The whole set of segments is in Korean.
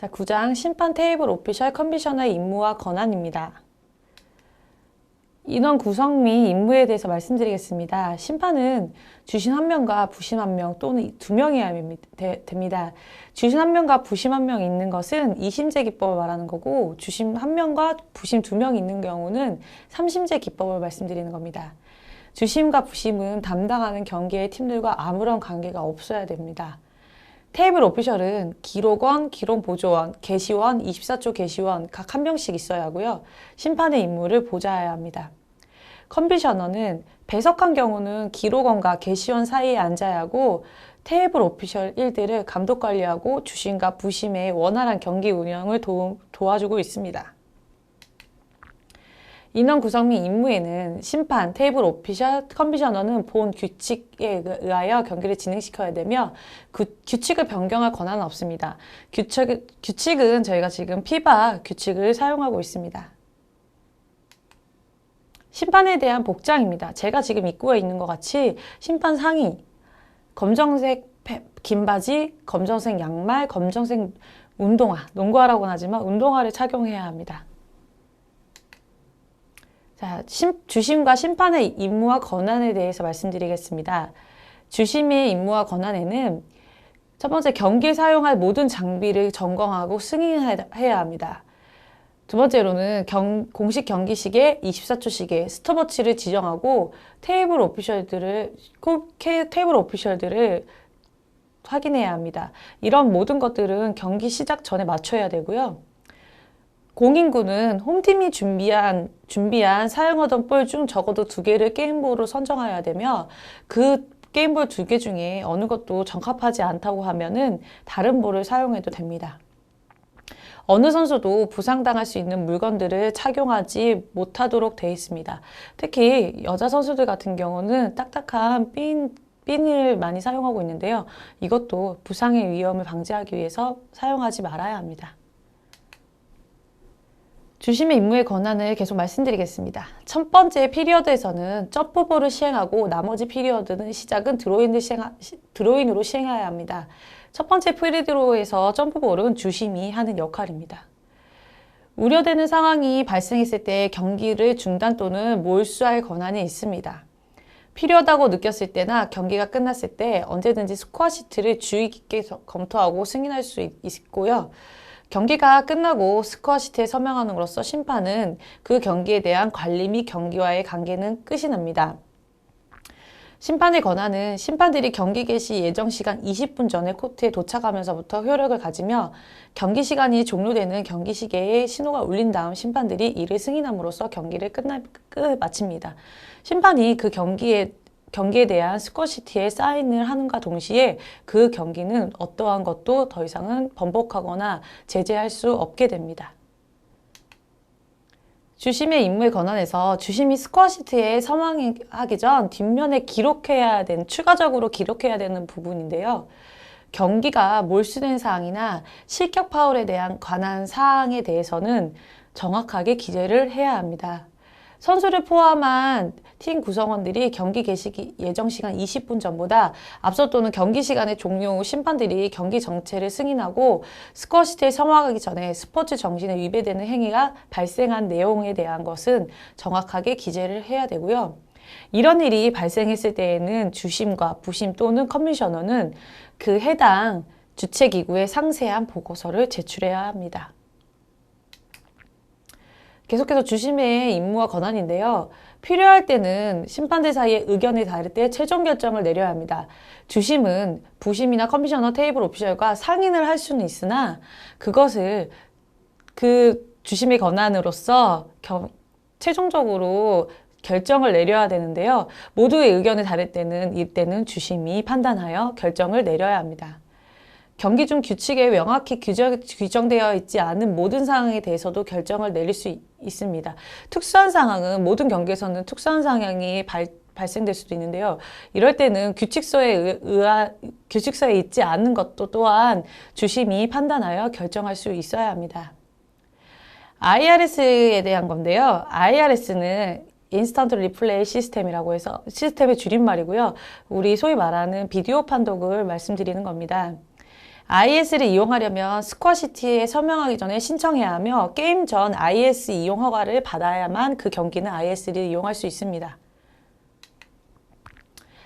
자, 9장 심판 테이블 오피셜 커미셔너의 임무와 권한입니다. 인원 구성 및 임무에 대해서 말씀드리겠습니다. 심판은 주신 1명과 부심 1명 또는 2명이어야 됩니다. 주신 1명과 부심 1명 있는 것은 2심제 기법을 말하는 거고, 주심 1명과 부심 2명 있는 경우는 3심제 기법을 말씀드리는 겁니다. 주심과 부심은 담당하는 경기의 팀들과 아무런 관계가 없어야 됩니다. 테이블 오피셜은 기록원, 기록보조원, 게시원, 24조 게시원 각 1명씩 있어야 하고요. 심판의 임무를 보좌해야 합니다. 커미셔너는 배석한 경우는 기록원과 게시원 사이에 앉아야 하고, 테이블 오피셜 일들을 감독관리하고 주심과 부심의 원활한 경기 운영을 도와주고 있습니다. 인원 구성 및 임무에는 심판, 테이블 오피셜, 커미셔너는 본 규칙에 의하여 경기를 진행시켜야 되며, 규칙을 변경할 권한은 없습니다. 규칙은 저희가 지금 피바 규칙을 사용하고 있습니다. 심판에 대한 복장입니다. 제가 지금 입고 있는 것 같이 심판 상의, 검정색 긴 바지, 검정색 양말, 검정색 운동화, 농구화라고는 하지만 운동화를 착용해야 합니다. 자, 주심과 심판의 임무와 권한에 대해서 말씀드리겠습니다. 주심의 임무와 권한에는 첫 번째, 경기에 사용할 모든 장비를 점검하고 승인해야 합니다. 두 번째로는 공식 경기시계, 24초 시계, 스톱워치를 지정하고 테이블 오피셜들을 확인해야 합니다. 이런 모든 것들은 경기 시작 전에 맞춰야 되고요. 공인구는 홈팀이 준비한 사용하던 볼 중 적어도 2개를 게임볼로 선정해야 되며, 그 게임볼 2개 중에 어느 것도 적합하지 않다고 하면은 다른 볼을 사용해도 됩니다. 어느 선수도 부상당할 수 있는 물건들을 착용하지 못하도록 되어 있습니다. 특히 여자 선수들 같은 경우는 딱딱한 핀을 많이 사용하고 있는데요. 이것도 부상의 위험을 방지하기 위해서 사용하지 말아야 합니다. 주심의 임무의 권한을 계속 말씀드리겠습니다. 첫 번째 피리어드에서는 점프볼을 시행하고, 나머지 피리어드는 시작은 드로인으로 시행해야 합니다. 첫 번째 프리드로에서 점프볼은 주심이 하는 역할입니다. 우려되는 상황이 발생했을 때 경기를 중단 또는 몰수할 권한이 있습니다. 필요하다고 느꼈을 때나 경기가 끝났을 때 언제든지 스코어 시트를 주의 깊게 검토하고 승인할 수 있고요. 경기가 끝나고 스코어 시트에 서명함으로써 심판은 그 경기에 대한 관리 및 경기와의 관계는 끝이 납니다. 심판의 권한은 심판들이 경기 개시 예정 시간 20분 전에 코트에 도착하면서부터 효력을 가지며, 경기 시간이 종료되는 경기 시계에 신호가 울린 다음 심판들이 이를 승인함으로써 경기를 마칩니다. 심판이 그 경기에 대한 스코어 시트에 사인을 하는가 동시에 그 경기는 어떠한 것도 더 이상은 번복하거나 제재할 수 없게 됩니다. 주심의 임무의 권한에서 주심이 스코어 시트에 서명하기 전 뒷면에 추가적으로 기록해야 되는 부분인데요. 경기가 몰수된 사항이나 실격 파울에 대한 관한 사항에 대해서는 정확하게 기재를 해야 합니다. 선수를 포함한 팀 구성원들이 경기 개시 예정 시간 20분 전보다 앞서 또는 경기 시간의 종료 후 심판들이 경기 정체를 승인하고 스코어 시트에 서명하기 전에 스포츠 정신에 위배되는 행위가 발생한 내용에 대한 것은 정확하게 기재를 해야 되고요. 이런 일이 발생했을 때에는 주심과 부심 또는 커미셔너는 그 해당 주최기구에 상세한 보고서를 제출해야 합니다. 계속해서 주심의 임무와 권한인데요. 필요할 때는 심판들 사이에 의견이 다를 때 최종 결정을 내려야 합니다. 주심은 부심이나 커미셔너, 테이블 오피셜과 상의를 할 수는 있으나, 그것을 그 주심의 권한으로서 최종적으로 결정을 내려야 되는데요. 모두의 의견이 다를 때는 이때는 주심이 판단하여 결정을 내려야 합니다. 경기 중 규칙에 명확히 규정되어 있지 않은 모든 상황에 대해서도 결정을 내릴 수 있습니다. 특수한 상황은 모든 경기에서는 특수한 상황이 발생될 수도 있는데요. 이럴 때는 규칙서에 있지 않은 것도 또한 주심이 판단하여 결정할 수 있어야 합니다. IRS에 대한 건데요. IRS는 인스턴트 리플레이 시스템이라고 해서 시스템의 줄임말이고요. 우리 소위 말하는 비디오 판독을 말씀드리는 겁니다. IS를 이용하려면 스쿼시티에 서명하기 전에 신청해야 하며 게임 전 IS 이용 허가를 받아야만 그 경기는 IS를 이용할 수 있습니다.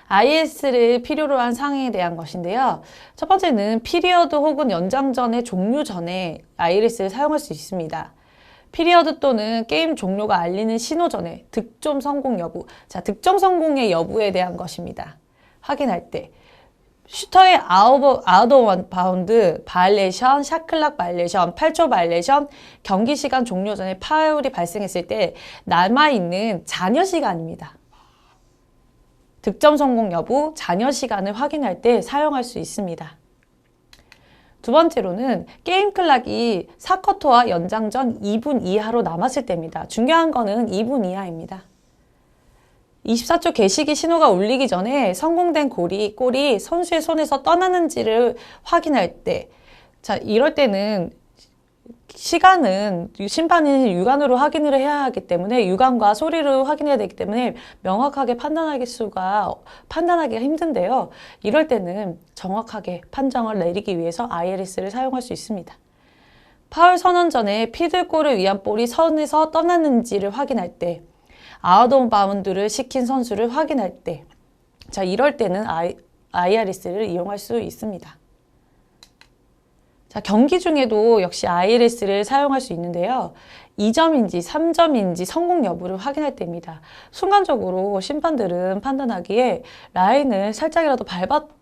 IS를 필요로 한 상황에 대한 것인데요. 첫 번째는 피리어드 혹은 연장전의 종료 전에 IS를 사용할 수 있습니다. 피리어드 또는 게임 종료가 알리는 신호 전에 득점 성공 여부. 자, 득점 성공의 여부에 대한 것입니다. 확인할 때. 슈터의 아웃 오브 바운드, 바이올레이션, 샷클락 바이올레이션, 8초 바이올레이션, 경기 시간 종료 전에 파울이 발생했을 때 남아있는 잔여 시간입니다. 득점 성공 여부, 잔여 시간을 확인할 때 사용할 수 있습니다. 두 번째로는 게임 클락이 4쿼터와 연장전 2분 이하로 남았을 때입니다. 중요한 거는 2분 이하입니다. 24초 개시기 신호가 울리기 전에 성공된 골이 선수의 손에서 떠나는지를 확인할 때, 자, 이럴 때는 시간은 심판이 육안으로 확인을 해야 하기 때문에 육안과 소리로 확인해야 되기 때문에 명확하게 판단하기가 힘든데요. 이럴 때는 정확하게 판정을 내리기 위해서 ILS를 사용할 수 있습니다. 파울 선언 전에 피드골을 위한 볼이 선에서 떠났는지를 확인할 때, 아웃 오브 바운드를 시킨 선수를 확인할 때, 자, 이럴 때는 IRS를 이용할 수 있습니다. 자, 경기 중에도 역시 ILS를 사용할 수 있는데요. 2점인지 3점인지 성공 여부를 확인할 때입니다. 순간적으로 심판들은 판단하기에 라인을 살짝이라도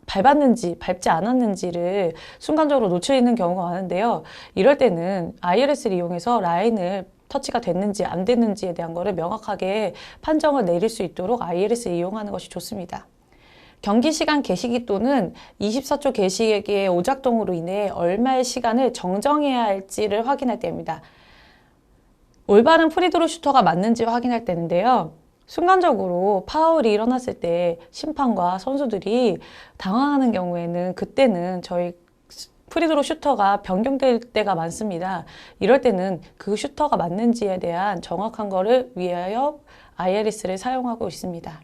밟았는지 밟지 않았는지를 순간적으로 놓치는 경우가 많은데요. 이럴 때는 ILS를 이용해서 라인을 터치가 됐는지 안 됐는지에 대한 거를 명확하게 판정을 내릴 수 있도록 ILS를 이용하는 것이 좋습니다. 경기 시간 개시기 또는 24초 개시기의 오작동으로 인해 얼마의 시간을 정정해야 할지를 확인할 때입니다. 올바른 프리드로 슈터가 맞는지 확인할 때인데요. 순간적으로 파울이 일어났을 때 심판과 선수들이 당황하는 경우에는 그때는 저희 프리드로 슈터가 변경될 때가 많습니다. 이럴 때는 그 슈터가 맞는지에 대한 정확한 거를 위하여 ILS를 사용하고 있습니다.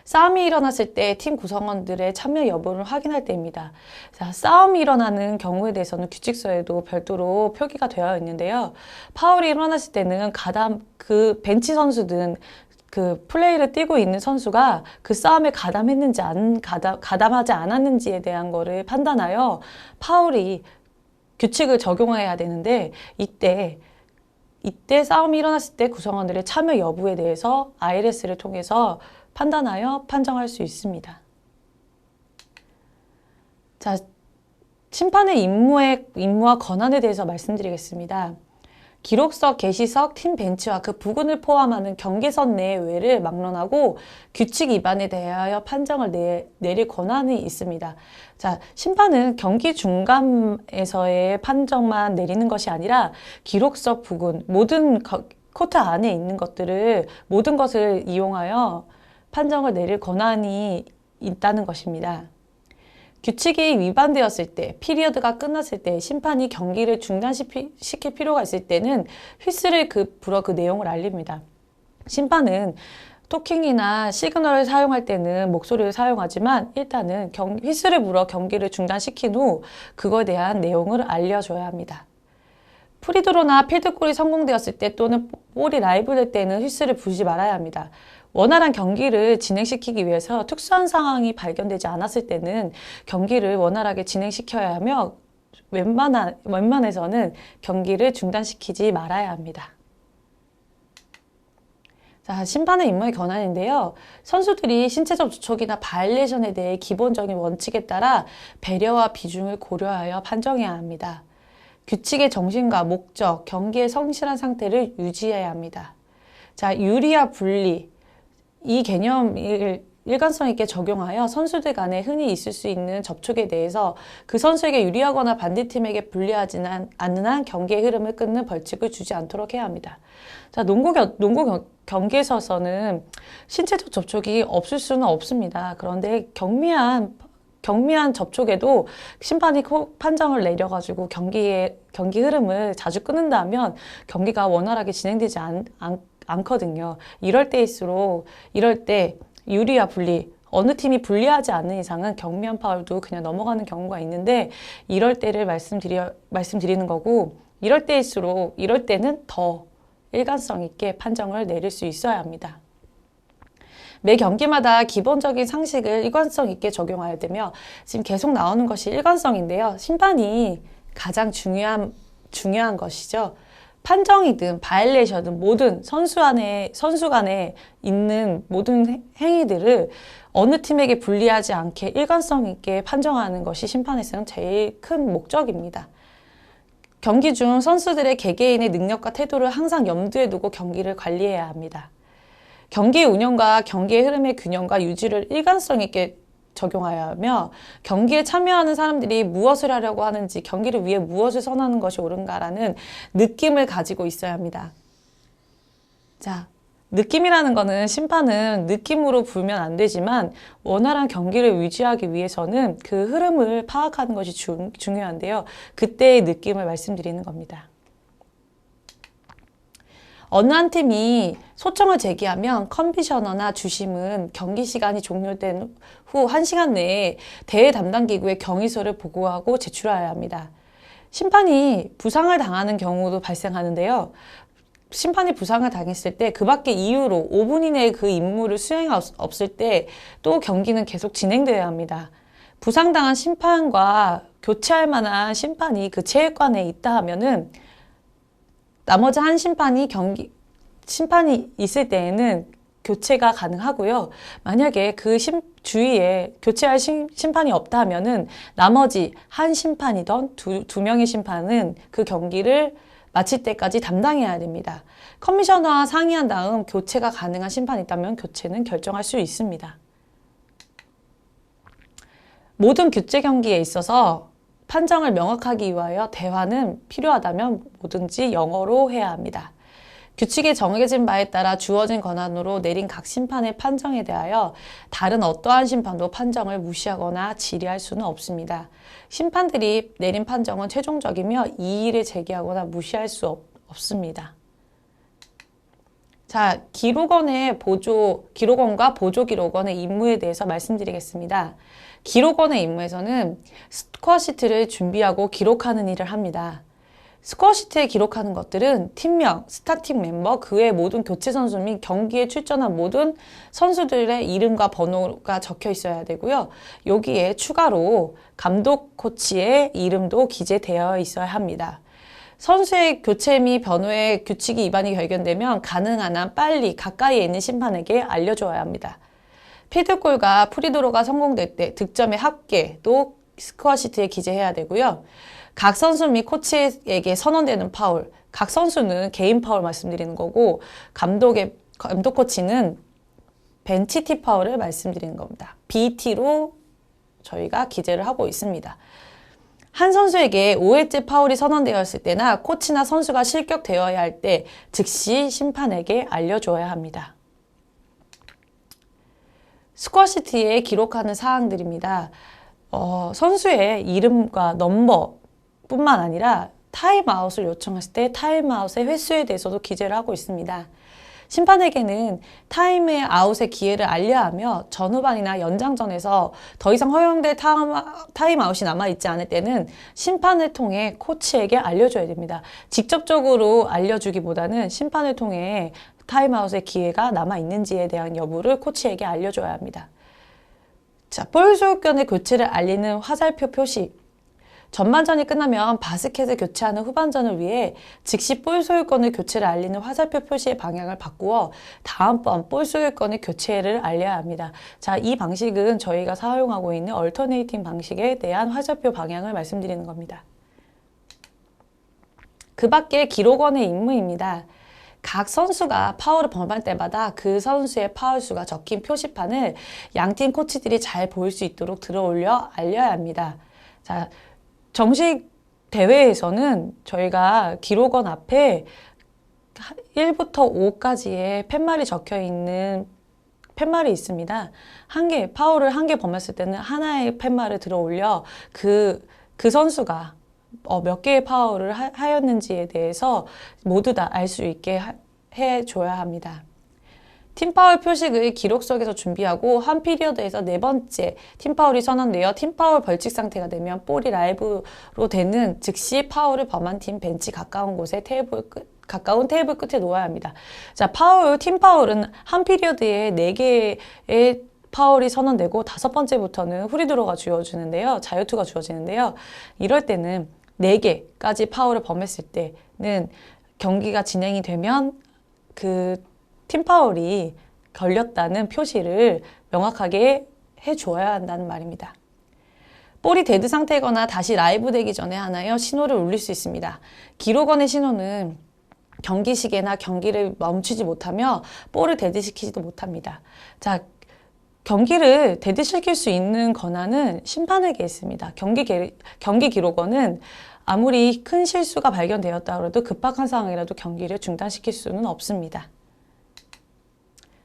싸움이 일어났을 때 팀 구성원들의 참여 여부를 확인할 때입니다. 자, 싸움이 일어나는 경우에 대해서는 규칙서에도 별도로 표기가 되어 있는데요. 파울이 일어났을 때는 그 벤치 선수든 그 플레이를 뛰고 있는 선수가 그 싸움에 가담했는지 가담하지 않았는지에 대한 거를 판단하여 파울이 규칙을 적용해야 되는데 이때 싸움이 일어났을 때 구성원들의 참여 여부에 대해서 ILS를 통해서 판단하여 판정할 수 있습니다. 자, 심판의 임무와 권한에 대해서 말씀드리겠습니다. 기록석, 게시석, 팀 벤치와 그 부근을 포함하는 경계선 내의 외를 막론하고 규칙 위반에 대하여 판정을 내릴 권한이 있습니다. 자, 심판은 경기 중간에서의 판정만 내리는 것이 아니라 기록석 부근, 모든 코트 안에 있는 모든 것을 이용하여 판정을 내릴 권한이 있다는 것입니다. 규칙이 위반되었을 때, 피리어드가 끝났을 때, 심판이 경기를 중단시킬 필요가 있을 때는 휘슬을 불어 그 내용을 알립니다. 심판은 토킹이나 시그널을 사용할 때는 목소리를 사용하지만 일단은 휘슬을 불어 경기를 중단시킨 후 그거에 대한 내용을 알려줘야 합니다. 프리드로나 필드골이 성공되었을 때 또는 볼이 라이브 될 때는 휘슬을 불지 말아야 합니다. 원활한 경기를 진행시키기 위해서 특수한 상황이 발견되지 않았을 때는 경기를 원활하게 진행시켜야 하며 웬만해서는 경기를 중단시키지 말아야 합니다. 자, 심판의 임무의 권한인데요. 선수들이 신체적 접촉이나 바이올레이션에 대해 기본적인 원칙에 따라 배려와 비중을 고려하여 판정해야 합니다. 규칙의 정신과 목적, 경기의 성실한 상태를 유지해야 합니다. 자, 유리와 불리. 이 개념을 일관성 있게 적용하여 선수들 간에 흔히 있을 수 있는 접촉에 대해서 그 선수에게 유리하거나 반대팀에게 불리하지 않는 한 경기의 흐름을 끊는 벌칙을 주지 않도록 해야 합니다. 자, 농구 경기에 있어서는 신체적 접촉이 없을 수는 없습니다. 그런데 경미한 접촉에도 심판이 판정을 내려가지고 경기 흐름을 자주 끊는다면 경기가 원활하게 진행되지 않거든요. 이럴 때 유리와 불리, 어느 팀이 불리하지 않는 이상은 경미한 파울도 그냥 넘어가는 경우가 있는데 이럴 때를 말씀드리는 거고 이럴 때는 더 일관성 있게 판정을 내릴 수 있어야 합니다. 매 경기마다 기본적인 상식을 일관성 있게 적용해야 되며 지금 계속 나오는 것이 일관성인데요. 심판이 가장 중요한 것이죠. 판정이든 바이올레이션이든 모든 선수 간에 있는 모든 행위들을 어느 팀에게 불리하지 않게 일관성 있게 판정하는 것이 심판에서는 제일 큰 목적입니다. 경기 중 선수들의 개개인의 능력과 태도를 항상 염두에 두고 경기를 관리해야 합니다. 경기의 운영과 경기의 흐름의 균형과 유지를 일관성 있게 적용하여야 하며 경기에 참여하는 사람들이 무엇을 하려고 하는지 경기를 위해 무엇을 선하는 것이 옳은가라는 느낌을 가지고 있어야 합니다. 자, 느낌이라는 거는 심판은 느낌으로 불면 안 되지만 원활한 경기를 유지하기 위해서는 그 흐름을 파악하는 것이 중요한데요. 그때의 느낌을 말씀드리는 겁니다. 어느 한 팀이 소청을 제기하면 커미셔너나 주심은 경기 시간이 종료된 후 1시간 내에 대회 담당 기구에 경위서를 보고하고 제출해야 합니다. 심판이 부상을 당하는 경우도 발생하는데요. 심판이 부상을 당했을 때 그 밖의 이유로 5분 이내에 그 임무를 수행할 수 없을 때 또 경기는 계속 진행되어야 합니다. 부상당한 심판과 교체할 만한 심판이 그 체육관에 있다 하면은 나머지 한 심판이 있을 때에는 교체가 가능하고요. 만약에 그 주위에 교체할 심판이 없다 하면은 나머지 한 심판이던 두 명의 심판은 그 경기를 마칠 때까지 담당해야 됩니다. 커미셔너와 상의한 다음 교체가 가능한 심판이 있다면 교체는 결정할 수 있습니다. 모든 교체 경기에 있어서 판정을 명확하기 위하여 대화는 필요하다면 뭐든지 영어로 해야 합니다. 규칙에 정해진 바에 따라 주어진 권한으로 내린 각 심판의 판정에 대하여 다른 어떠한 심판도 판정을 무시하거나 질의할 수는 없습니다. 심판들이 내린 판정은 최종적이며 이의를 제기하거나 무시할 수 없습니다. 자, 기록원과 보조 기록원의 임무에 대해서 말씀드리겠습니다. 기록원의 임무에서는 스코어 시트를 준비하고 기록하는 일을 합니다. 스코어 시트에 기록하는 것들은 팀명, 스타팅 멤버, 그 외 모든 교체 선수 및 경기에 출전한 모든 선수들의 이름과 번호가 적혀 있어야 되고요. 여기에 추가로 감독 코치의 이름도 기재되어 있어야 합니다. 선수의 교체 및 변호의 규칙이 위반이 발견되면 가능한 한 빨리 가까이에 있는 심판에게 알려줘야 합니다. 필드골과 프리드로가 성공될 때 득점의 합계도 스코어 시트에 기재해야 되고요. 각 선수 및 코치에게 선언되는 파울, 각 선수는 개인 파울 말씀드리는 거고 감독 코치는 벤치티 파울을 말씀드리는 겁니다. BT로 저희가 기재를 하고 있습니다. 한 선수에게 5회째 파울이 선언되었을 때나 코치나 선수가 실격되어야 할 때 즉시 심판에게 알려줘야 합니다. 스코어 시트에 기록하는 사항들입니다. 선수의 이름과 넘버 뿐만 아니라 타임아웃을 요청했을 때 타임아웃의 횟수에 대해서도 기재를 하고 있습니다. 심판에게는 타임아웃의 기회를 알려야 하며 전후반이나 연장전에서 더 이상 허용될 타임아웃이 남아있지 않을 때는 심판을 통해 코치에게 알려줘야 됩니다. 직접적으로 알려주기보다는 심판을 통해 타임아웃의 기회가 남아있는지에 대한 여부를 코치에게 알려줘야 합니다. 자, 볼 소유권의 교체를 알리는 화살표 표시. 전반전이 끝나면 바스켓을 교체하는 후반전을 위해 즉시 볼 소유권의 교체를 알리는 화살표 표시의 방향을 바꾸어 다음번 볼 소유권의 교체를 알려야 합니다. 자, 이 방식은 저희가 사용하고 있는 얼터네이팅 방식에 대한 화살표 방향을 말씀드리는 겁니다. 그 밖에 기록원의 임무입니다. 각 선수가 파울을 범할 때마다 그 선수의 파울 수가 적힌 표시판을 양팀 코치들이 잘 보일 수 있도록 들어올려 알려야 합니다. 자, 정식 대회에서는 저희가 기록원 앞에 1부터 5까지의 팻말이 적혀 있는 팻말이 있습니다. 파울을 한 개 범했을 때는 하나의 팻말을 들어 올려 그 선수가 몇 개의 파울을 하였는지에 대해서 모두 다 알 수 있게 해줘야 합니다. 팀파울 표식을 기록석에서 준비하고 한 피리어드에서 네 번째 팀파울이 선언되어 팀파울 벌칙 상태가 되면 볼이 라이브로 되는 즉시 파울을 범한 팀 벤치 가까운 테이블 끝에 놓아야 합니다. 자, 팀 파울은 한 피리어드에 4개의 파울이 선언되고 5번째부터는 프리드로가 주어지는데요. 자유투가 주어지는데요. 이럴 때는 4개까지 파울을 범했을 때는 경기가 진행이 되면 그 팀 파울이 걸렸다는 표시를 명확하게 해줘야 한다는 말입니다. 볼이 데드 상태거나 다시 라이브 되기 전에 하나요 신호를 울릴 수 있습니다. 기록원의 신호는 경기 시계나 경기를 멈추지 못하며 볼을 데드시키지도 못합니다. 자, 경기를 데드시킬 수 있는 권한은 심판에게 있습니다. 경기 기록원은 아무리 큰 실수가 발견되었다 해도 급박한 상황이라도 경기를 중단시킬 수는 없습니다.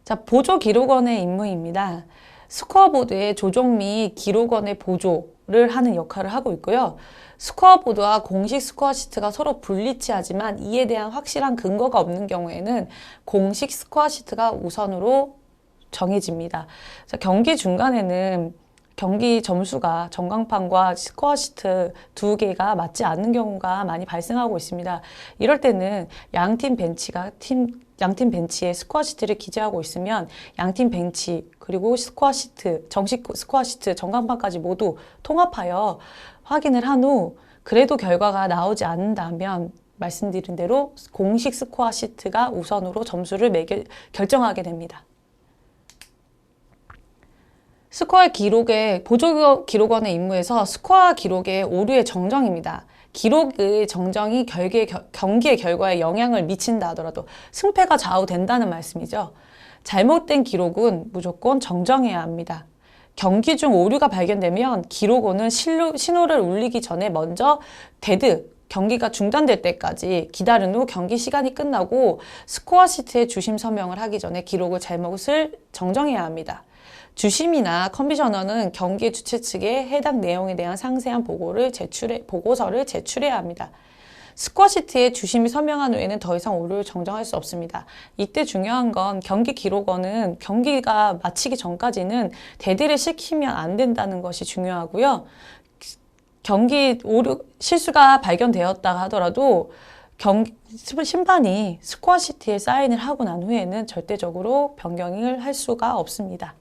자, 보조 기록원의 임무입니다. 스코어보드의 조종 및 기록원의 보조를 하는 역할을 하고 있고요. 스코어보드와 공식 스코어 시트가 서로 불리치하지만 이에 대한 확실한 근거가 없는 경우에는 공식 스코어 시트가 우선으로 정해집니다. 자, 경기 중간에는 경기 점수가 전광판과 스코어 시트 2개가 맞지 않는 경우가 많이 발생하고 있습니다. 이럴 때는 양팀 벤치에 스코어 시트를 기재하고 있으면 양팀 벤치 그리고 스코어 시트, 정식 스코어 시트, 전광판까지 모두 통합하여 확인을 한 후 그래도 결과가 나오지 않는다면 말씀드린 대로 공식 스코어 시트가 우선으로 점수를 결정하게 됩니다. 스코어 기록의 보조 기록원의 임무에서 스코어 기록의 오류의 정정입니다. 기록의 정정이 경기의 결과에 영향을 미친다 하더라도 승패가 좌우된다는 말씀이죠. 잘못된 기록은 무조건 정정해야 합니다. 경기 중 오류가 발견되면 기록원은 신호를 울리기 전에 먼저 경기가 중단될 때까지 기다린 후 경기 시간이 끝나고 스코어 시트에 주심 서명을 하기 전에 잘못을 정정해야 합니다. 주심이나 커미셔너는 경기 주최 측에 해당 내용에 대한 상세한 보고서를 제출해야 합니다. 스코어 시트에 주심이 서명한 후에는 더 이상 오류를 정정할 수 없습니다. 이때 중요한 건 경기 기록원은 경기가 마치기 전까지는 데드를 시키면 안 된다는 것이 중요하고요. 실수가 발견되었다 하더라도 심판이 스코어 시트에 사인을 하고 난 후에는 절대적으로 변경을 할 수가 없습니다.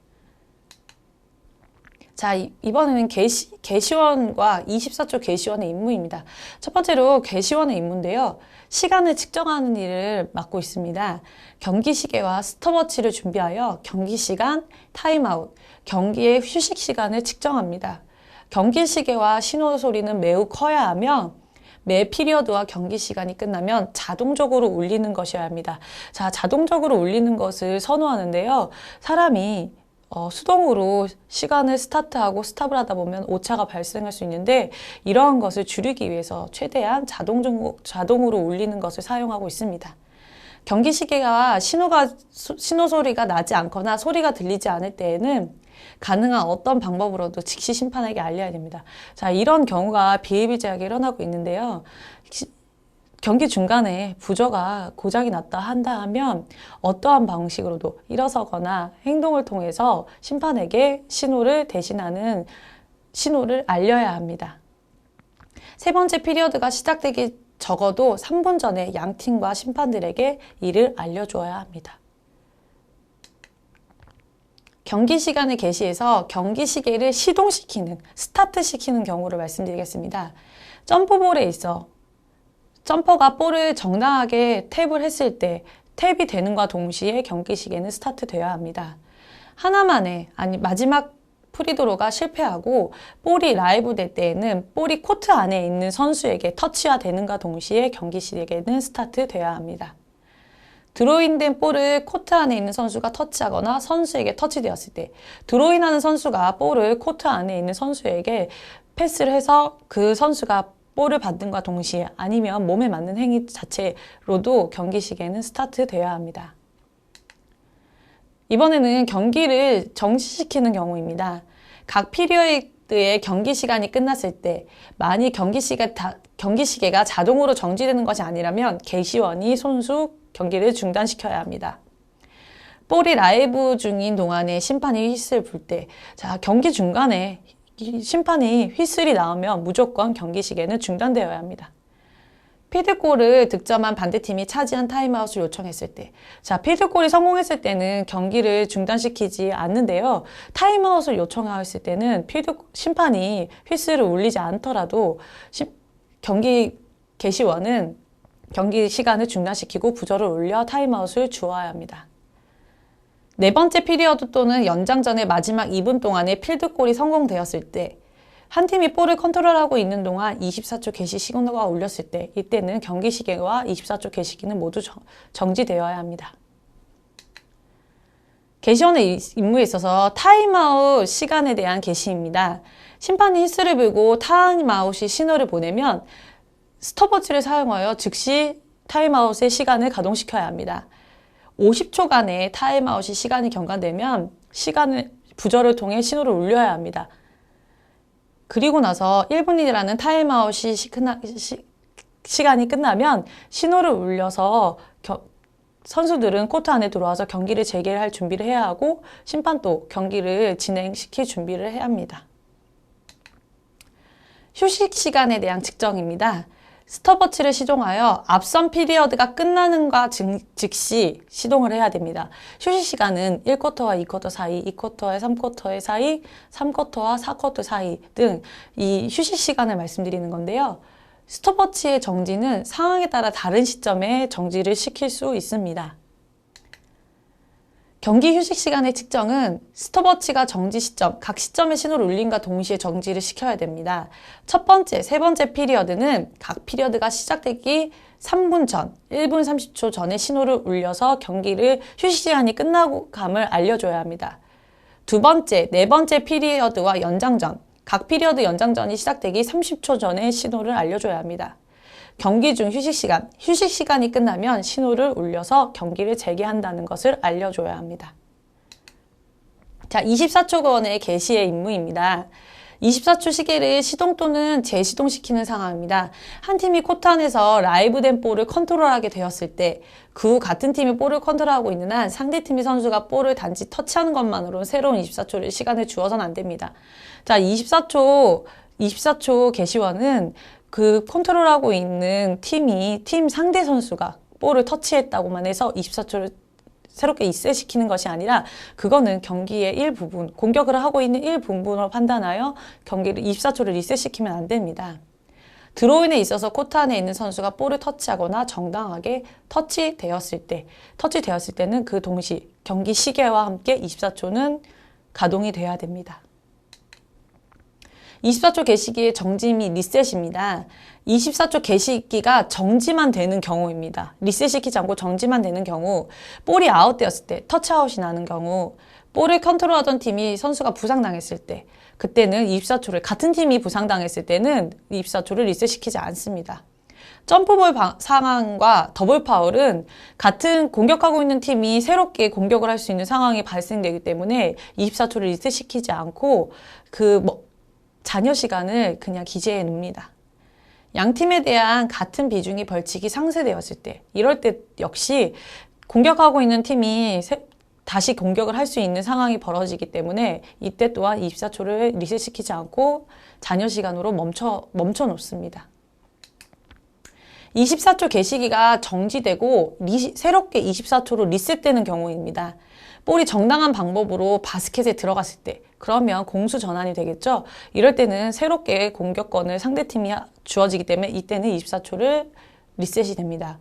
자, 이번에는 개시원과 24조 개시원의 임무입니다. 첫 번째로 개시원의 임무인데요. 시간을 측정하는 일을 맡고 있습니다. 경기 시계와 스톱워치를 준비하여 경기 시간, 타임아웃, 경기의 휴식 시간을 측정합니다. 경기 시계와 신호 소리는 매우 커야 하며 매 피리어드와 경기 시간이 끝나면 자동적으로 울리는 것이어야 합니다. 자, 자동적으로 울리는 것을 선호하는데요. 사람이 수동으로 시간을 스타트하고 스탑을 하다 보면 오차가 발생할 수 있는데 이러한 것을 줄이기 위해서 최대한 자동으로 울리는 것을 사용하고 있습니다. 경기 시계가 신호 소리가 나지 않거나 소리가 들리지 않을 때에는 가능한 어떤 방법으로도 즉시 심판에게 알려야 됩니다. 자, 이런 경우가 비일비재하게 일어나고 있는데요. 경기 중간에 부저가 고장이 났다 한다 하면 어떠한 방식으로도 일어서거나 행동을 통해서 심판에게 신호를 알려야 합니다. 세 번째 피리어드가 시작되기 적어도 3분 전에 양 팀과 심판들에게 이를 알려줘야 합니다. 경기 시간을 개시해서 경기 시계를 스타트시키는 경우를 말씀드리겠습니다. 점프볼에 있어 점퍼가 볼을 정당하게 탭을 했을 때 탭이 되는과 동시에 경기 시계는 스타트 되어야 합니다. 마지막 프리드로가 실패하고 볼이 라이브 될 때에는 볼이 코트 안에 있는 선수에게 터치가 되는과 동시에 경기 시계는 스타트 되어야 합니다. 드로잉된 볼을 코트 안에 있는 선수가 터치하거나 선수에게 터치되었을 때 드로잉하는 선수가 볼을 코트 안에 있는 선수에게 패스를 해서 그 선수가 볼을 받는과 동시에 아니면 몸에 맞는 행위 자체로도 경기 시계는 스타트 되어야 합니다. 이번에는 경기를 정지시키는 경우입니다. 각 피리어드의 경기 시간이 끝났을 때 만일 경기 시계가 자동으로 정지되는 것이 아니라면 개시원이 선수 경기를 중단시켜야 합니다. 볼이 라이브 중인 동안에 심판이 휘슬 불 때, 자, 경기 중간에 심판이 휘슬이 나오면 무조건 경기 시계는 중단되어야 합니다. 필드골을 득점한 반대팀이 차지한 타임아웃을 요청했을 때, 자, 필드골이 성공했을 때는 경기를 중단시키지 않는데요. 타임아웃을 요청했을 때는 심판이 휘슬을 울리지 않더라도 경기 개시원은 경기 시간을 중단시키고 부저를 울려 타임아웃을 주어야 합니다. 네 번째 피리어드 또는 연장전의 마지막 2분 동안에 필드골이 성공되었을 때, 한 팀이 볼을 컨트롤하고 있는 동안 24초 개시 시그널가 울렸을 때, 이때는 경기 시계와 24초 개시기는 모두 정지되어야 합니다. 개시원의 임무에 있어서 타임아웃 시간에 대한 개시입니다. 심판이 휘슬을 불고 타임아웃이 신호를 보내면 스톱워치를 사용하여 즉시 타임아웃의 시간을 가동시켜야 합니다. 50초간의 타임아웃이 시간이 경과되면 부저를 통해 신호를 울려야 합니다. 그리고 나서 1분이라는 타임아웃이 시간이 끝나면 신호를 울려서 선수들은 코트 안에 들어와서 경기를 재개할 준비를 해야 하고 심판도 경기를 진행시킬 준비를 해야 합니다. 휴식 시간에 대한 측정입니다. 스톱워치를 시동하여 앞선 피리어드가 끝나는과 즉시 시동을 해야 됩니다. 휴식 시간은 1쿼터와 2쿼터 사이, 2쿼터와 3쿼터의 사이, 3쿼터와 4쿼터 사이 등 이 휴식 시간을 말씀드리는 건데요. 스톱워치의 정지는 상황에 따라 다른 시점에 정지를 시킬 수 있습니다. 경기 휴식 시간의 측정은 스톱워치가 정지 시점, 각 시점의 신호를 울림과 동시에 정지를 시켜야 됩니다. 첫 번째, 세 번째 피리어드는 각 피리어드가 시작되기 3분 전, 1분 30초 전에 신호를 울려서 경기를 휴식 시간이 끝나고 감을 알려줘야 합니다. 두 번째, 네 번째 피리어드와 연장전, 각 피리어드 연장전이 시작되기 30초 전에 신호를 알려줘야 합니다. 경기 중 휴식 시간이 끝나면 신호를 울려서 경기를 재개한다는 것을 알려줘야 합니다. 자, 24초간의 개시의 임무입니다. 24초 시계를 시동 또는 재시동시키는 상황입니다. 한 팀이 코트 안에서 라이브된 볼을 컨트롤하게 되었을 때, 그 후 같은 팀이 볼을 컨트롤하고 있는 한 상대팀의 선수가 볼을 단지 터치하는 것만으로는 새로운 24초를 시간을 주어서는 안 됩니다. 자, 24초 개시원은 그 컨트롤하고 있는 팀 상대 선수가 볼을 터치했다고만 해서 24초를 새롭게 리셋시키는 것이 아니라 그거는 경기의 일부분, 공격을 하고 있는 일부분으로 판단하여 경기를 24초를 리셋시키면 안 됩니다. 드로인에 있어서 코트 안에 있는 선수가 볼을 터치하거나 정당하게 터치되었을 때는 그 동시 경기 시계와 함께 24초는 가동이 돼야 됩니다. 24초 개시기의 정지 및 리셋입니다. 24초 개시기가 정지만 되는 경우입니다. 리셋시키지 않고 정지만 되는 경우, 볼이 아웃되었을 때, 터치아웃이 나는 경우, 볼을 컨트롤하던 팀이 선수가 부상당했을 때, 그때는 24초를, 같은 팀이 부상당했을 때는 24초를 리셋시키지 않습니다. 점프볼 상황과 더블 파울은 같은 공격하고 있는 팀이 새롭게 공격을 할 수 있는 상황이 발생되기 때문에 24초를 리셋시키지 않고 잔여 시간을 그냥 기재해 놓습니다. 양 팀에 대한 같은 비중의 벌칙이 상쇄되었을 때, 이럴 때 역시 공격하고 있는 팀이 다시 공격을 할 수 있는 상황이 벌어지기 때문에 이때 또한 24초를 리셋시키지 않고 잔여 시간으로 멈춰 놓습니다. 24초 개시기가 정지되고 새롭게 24초로 리셋되는 경우입니다. 볼이 정당한 방법으로 바스켓에 들어갔을 때, 그러면 공수 전환이 되겠죠. 이럴 때는 새롭게 공격권을 상대팀이 주어지기 때문에 이때는 24초를 리셋이 됩니다.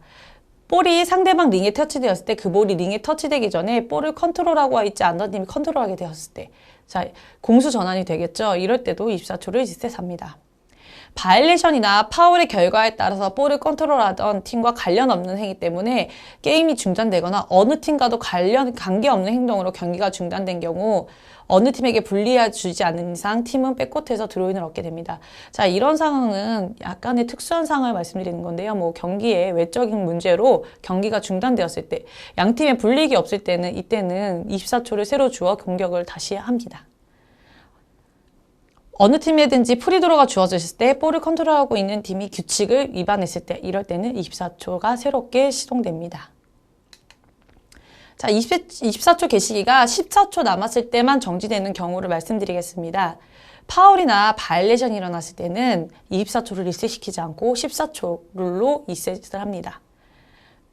볼이 상대방 링에 터치되었을 때, 그 볼이 링에 터치되기 전에 볼을 컨트롤하고 있지 않던 팀이 컨트롤하게 되었을 때, 자, 공수 전환이 되겠죠. 이럴 때도 24초를 리셋합니다. 바이올레이션이나 파울의 결과에 따라서 볼을 컨트롤하던 팀과 관련 없는 행위 때문에 게임이 중단되거나 어느 팀과도 관계없는 행동으로 경기가 중단된 경우 어느 팀에게 불리해 주지 않는 이상 팀은 백코트에서 드로인을 얻게 됩니다. 자, 이런 상황은 약간의 특수한 상황을 말씀드리는 건데요. 경기의 외적인 문제로 경기가 중단되었을 때, 양 팀의 불이익이 없을 때는 이때는 24초를 새로 주어 공격을 다시 합니다. 어느 팀에든지 프리드로가 주어졌을 때 볼을 컨트롤하고 있는 팀이 규칙을 위반했을 때, 이럴 때는 24초가 새롭게 시동됩니다. 자, 24초 개시기가 14초 남았을 때만 정지되는 경우를 말씀드리겠습니다. 파울이나 바이올레이션이 일어났을 때는 24초를 리셋시키지 않고 14초로 리셋을 합니다.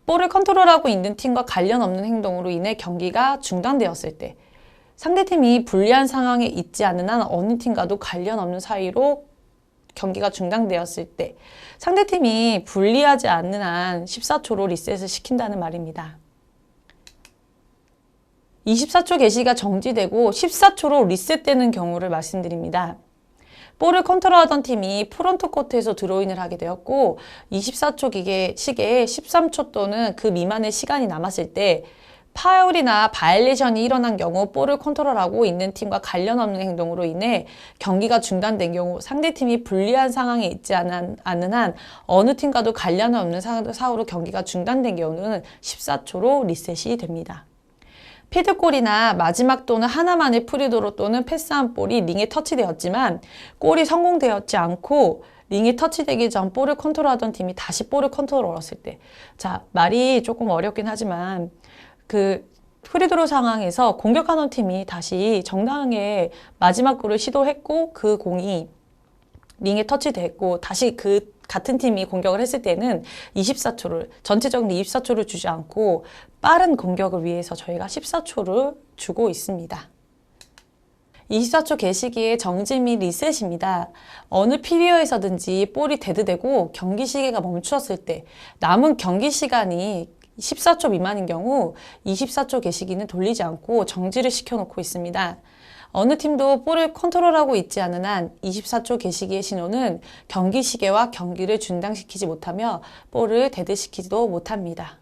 볼을 컨트롤하고 있는 팀과 관련 없는 행동으로 인해 경기가 중단되었을 때, 상대팀이 불리한 상황에 있지 않은 한 어느 팀과도 관련 없는 사이로 경기가 중단되었을 때, 상대팀이 불리하지 않는 한 14초로 리셋을 시킨다는 말입니다. 24초 개시가 정지되고 14초로 리셋되는 경우를 말씀드립니다. 볼을 컨트롤하던 팀이 프론트 코트에서 드로인을 하게 되었고 24초 시계에 13초 또는 그 미만의 시간이 남았을 때 파울이나 바이올레이션이 일어난 경우 볼을 컨트롤하고 있는 팀과 관련 없는 행동으로 인해 경기가 중단된 경우 상대팀이 불리한 상황에 있지 않은 한 어느 팀과도 관련 없는 사고로 경기가 중단된 경우는 14초로 리셋이 됩니다. 피드골이나 마지막 또는 하나만의 프리드로 또는 패스한 볼이 링에 터치되었지만 골이 성공되었지 않고 링에 터치되기 전 볼을 컨트롤하던 팀이 다시 볼을 컨트롤했을 때, 자, 말이 조금 어렵긴 하지만 그 프리드로 상황에서 공격하는 팀이 다시 정당하게 마지막 골을 시도했고 그 공이 링에 터치됐고 다시 그 같은 팀이 공격을 했을 때는 24초를, 전체적인 24초를 주지 않고 빠른 공격을 위해서 저희가 14초를 주고 있습니다. 24초 개시기의 정지 및 리셋입니다. 어느 피리어에서든지 볼이 데드되고 경기 시계가 멈추었을 때 남은 경기 시간이 14초 미만인 경우 24초 개시기는 돌리지 않고 정지를 시켜놓고 있습니다. 어느 팀도 볼을 컨트롤하고 있지 않은 한 24초 개시기의 신호는 경기 시계와 경기를 중단시키지 못하며 볼을 데드시키지도 못합니다.